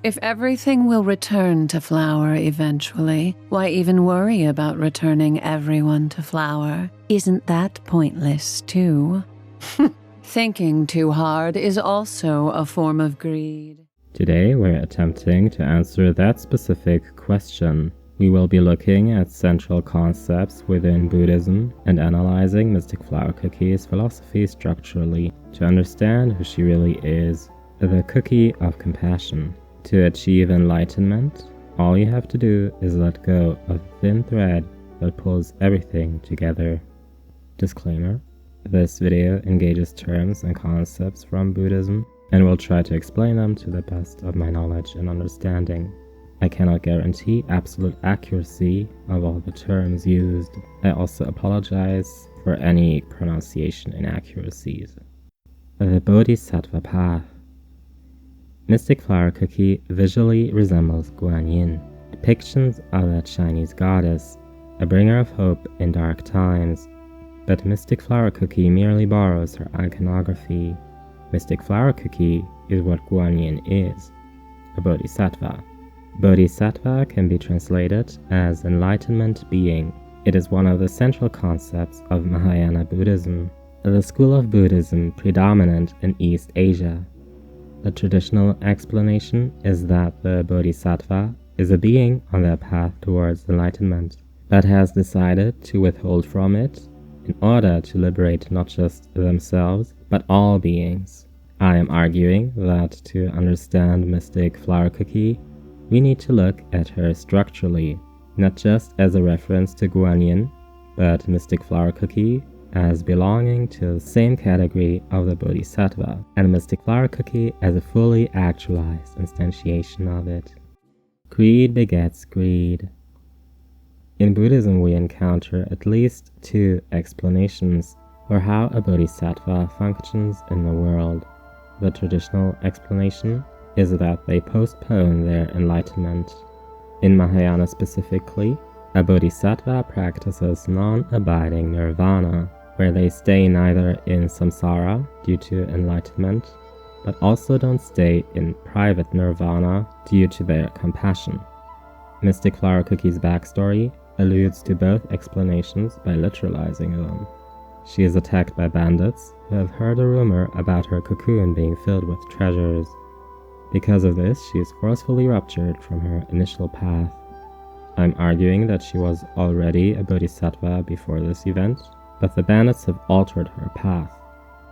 If everything will return to flower eventually, why even worry about returning everyone to flower? Isn't that pointless too? Thinking too hard is also a form of greed. Today we're attempting to answer that specific question. We will be looking at central concepts within Buddhism and analyzing Mystic Flower Cookie's philosophy structurally to understand who she really is, the cookie of compassion. To achieve enlightenment, all you have to do is let go of the thin thread that pulls everything together. Disclaimer: this video engages terms and concepts from Buddhism and will try to explain them to the best of my knowledge and understanding. I cannot guarantee absolute accuracy of all the terms used. I also apologize for any pronunciation inaccuracies. The Bodhisattva path. Mystic Flower Cookie visually resembles Guan Yin, depictions of a Chinese goddess, a bringer of hope in dark times. But Mystic Flower Cookie merely borrows her iconography. Mystic Flower Cookie is what Guan Yin is, a Bodhisattva. Bodhisattva can be translated as enlightenment being. It is one of the central concepts of Mahayana Buddhism, the school of Buddhism predominant in East Asia. The traditional explanation is that the Bodhisattva is a being on their path towards enlightenment, but has decided to withhold from it in order to liberate not just themselves, but all beings. I am arguing that to understand Mystic Flower Cookie, we need to look at her structurally, not just as a reference to Guan Yin, but Mystic Flower Cookie as belonging to the same category of the Bodhisattva, and Mystic Flower Cookie as a fully actualized instantiation of it. Greed begets greed. In Buddhism, we encounter at least two explanations for how a Bodhisattva functions in the world. The traditional explanation is that they postpone their enlightenment. In Mahayana specifically, a Bodhisattva practices non-abiding nirvana, where they stay neither in samsara due to enlightenment, but also don't stay in private nirvana due to their compassion. Mystic Flower Cookie's backstory alludes to both explanations by literalizing them. She is attacked by bandits who have heard a rumor about her cocoon being filled with treasures. Because of this, she is forcefully ruptured from her initial path. I'm arguing that she was already a Bodhisattva before this event, but the bandits have altered her path.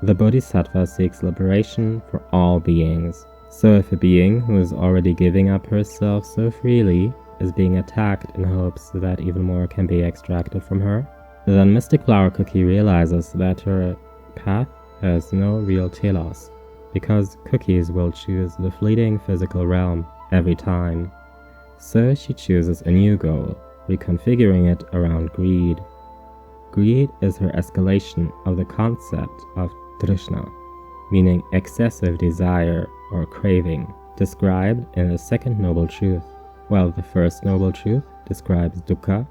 The Bodhisattva seeks liberation for all beings, so if a being who is already giving up herself so freely is being attacked in hopes that even more can be extracted from her, then Mystic Flower Cookie realizes that her path has no real telos, because cookies will choose the fleeting physical realm every time. So she chooses a new goal, reconfiguring it around greed. Greed is her escalation of the concept of trishna, meaning excessive desire or craving, described in the second noble truth, while the first noble truth describes dukkha,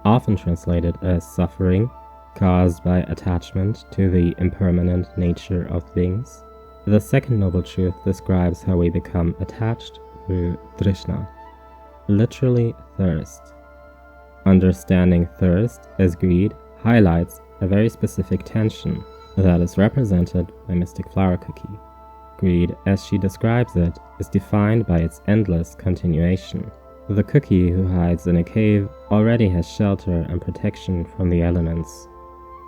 often translated as suffering, caused by attachment to the impermanent nature of things. The second noble truth describes how we become attached through trishna, literally thirst. Understanding thirst as greed highlights a very specific tension that is represented by Mystic Flower Cookie. Greed, as she describes it, is defined by its endless continuation. The cookie who hides in a cave already has shelter and protection from the elements,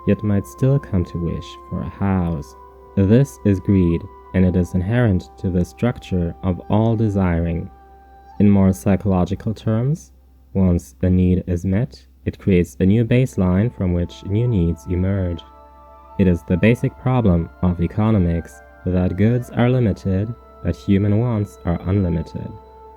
yet might still come to wish for a house. This is greed, and it is inherent to the structure of all desiring. In more psychological terms, once a need is met, it creates a new baseline from which new needs emerge. It is the basic problem of economics that goods are limited, but human wants are unlimited.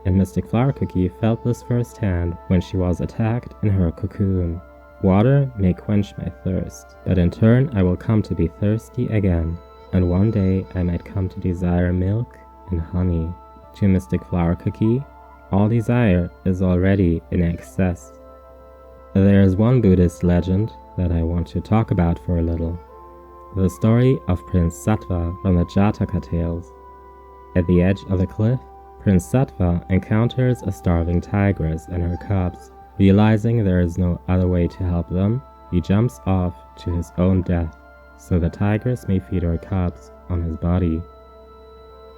And Mystic Flower Cookie felt this firsthand when she was attacked in her cocoon. Water may quench my thirst, but in turn I will come to be thirsty again, and one day I might come to desire milk and honey. To Mystic Flower Cookie, all desire is already in excess. There is one Buddhist legend that I want to talk about for a little. The story of Prince Sattva from the Jataka tales. At the edge of the cliff, Prince Sattva encounters a starving tigress and her cubs. Realizing there is no other way to help them, he jumps off to his own death, so the tigress may feed her cubs on his body.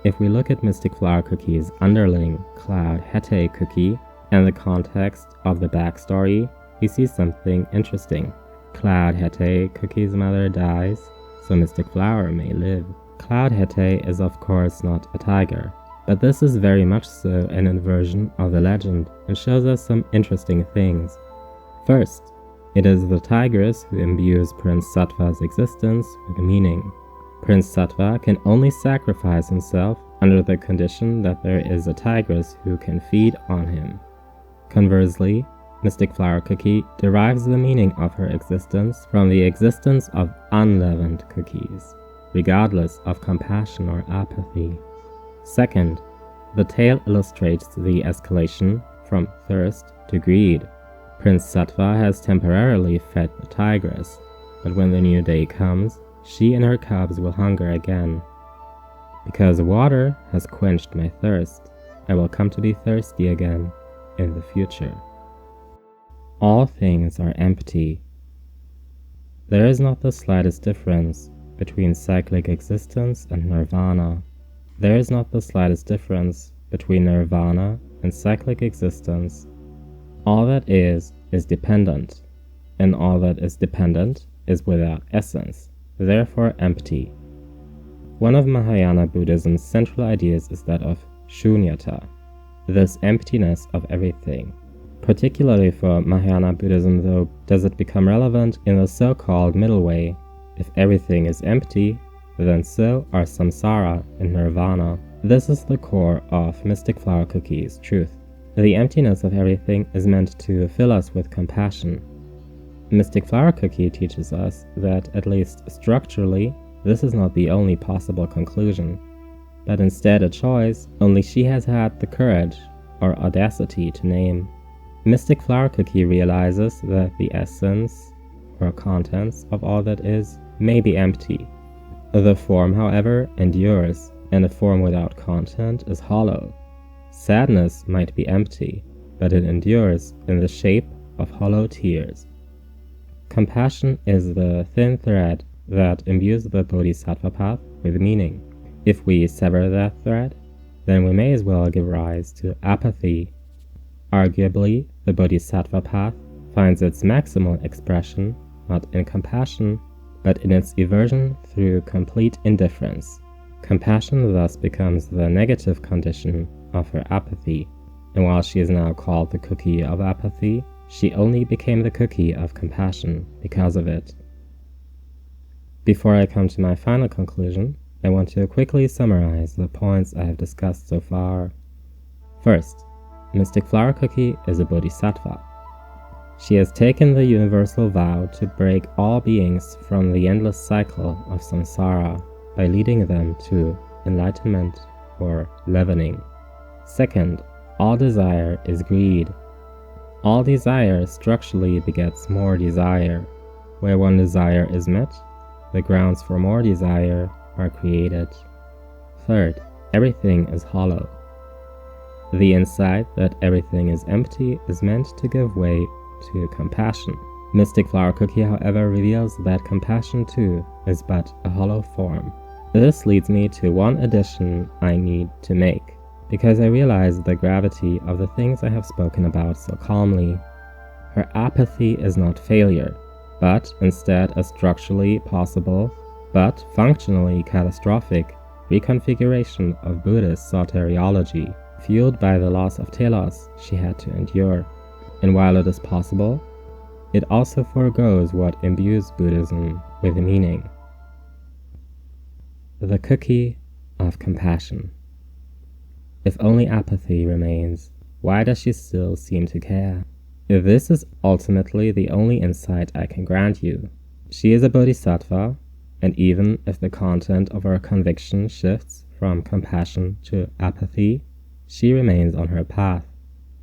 If we look at Mystic Flower Cookie's underling, Cloud Hete Cookie, and the context of the backstory, we see something interesting. Cloud Hete Cookie's mother dies, so Mystic Flower may live. Cloud Hete is of course not a tiger, but this is very much so an inversion of the legend and shows us some interesting things. First, it is the tigress who imbues Prince Sattva's existence with meaning. Prince Sattva can only sacrifice himself under the condition that there is a tigress who can feed on him. Conversely, Mystic Flower Cookie derives the meaning of her existence from the existence of unleavened cookies, regardless of compassion or apathy. Second, the tale illustrates the escalation from thirst to greed. Prince Sattva has temporarily fed the tigress, but when the new day comes, she and her cubs will hunger again. Because water has quenched my thirst, I will come to be thirsty again in the future. All things are empty. There is not the slightest difference between cyclic existence and nirvana. There is not the slightest difference between nirvana and cyclic existence. All that is dependent, and all that is dependent is without essence, therefore empty. One of Mahayana Buddhism's central ideas is that of shunyata, this emptiness of everything. Particularly for Mahayana Buddhism, though, does it become relevant in the so-called middle way. If everything is empty, then so are samsara and nirvana. This is the core of Mystic Flower Cookie's truth. The emptiness of everything is meant to fill us with compassion. Mystic Flower Cookie teaches us that, at least structurally, this is not the only possible conclusion, but instead a choice only she has had the courage or audacity to name. Mystic Flower Cookie realizes that the essence or contents of all that is may be empty. The form, however, endures, and a form without content is hollow. Sadness might be empty, but it endures in the shape of hollow tears. Compassion is the thin thread that imbues the Bodhisattva path with meaning. If we sever that thread, then we may as well give rise to apathy. Arguably, the Bodhisattva path finds its maximal expression not in compassion, but in its eversion through complete indifference. Compassion thus becomes the negative condition of her apathy, and while she is now called the cookie of apathy, she only became the cookie of compassion because of it. Before I come to my final conclusion, I want to quickly summarize the points I have discussed so far. First, Mystic Flower Cookie is a Bodhisattva. She has taken the universal vow to break all beings from the endless cycle of samsara by leading them to enlightenment or leavening. Second, all desire is greed. All desire structurally begets more desire. Where one desire is met, the grounds for more desire are created. Third, everything is hollow. The insight that everything is empty is meant to give way to compassion. Mystic Flower Cookie, however, reveals that compassion too is but a hollow form. This leads me to one addition I need to make, because I realize the gravity of the things I have spoken about so calmly. Her apathy is not failure, but instead a structurally possible, but functionally catastrophic reconfiguration of Buddhist soteriology, fueled by the loss of telos she had to endure. And while it is possible, it also forgoes what imbues Buddhism with meaning. The cookie of compassion. If only apathy remains, why does she still seem to care? If this is ultimately the only insight I can grant you, she is a Bodhisattva, and even if the content of her conviction shifts from compassion to apathy, she remains on her path.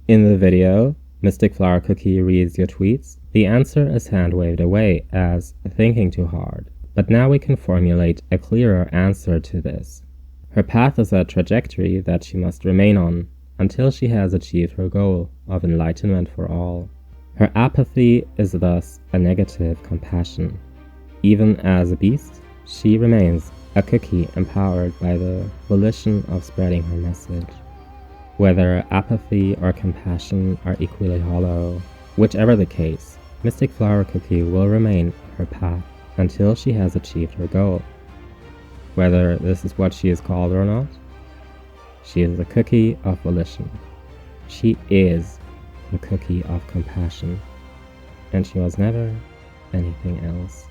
In the video, Mystic Flower Cookie reads your tweets. The answer is hand-waved away as thinking too hard. But now we can formulate a clearer answer to this. Her path is a trajectory that she must remain on until she has achieved her goal of enlightenment for all. Her apathy is thus a negative compassion. Even as a beast, she remains a cookie empowered by the volition of spreading her message. Whether apathy or compassion are equally hollow, whichever the case, Mystic Flower Cookie will remain on her path until she has achieved her goal. Whether this is what she is called or not, she is a cookie of volition. She is a cookie of compassion, and she was never anything else.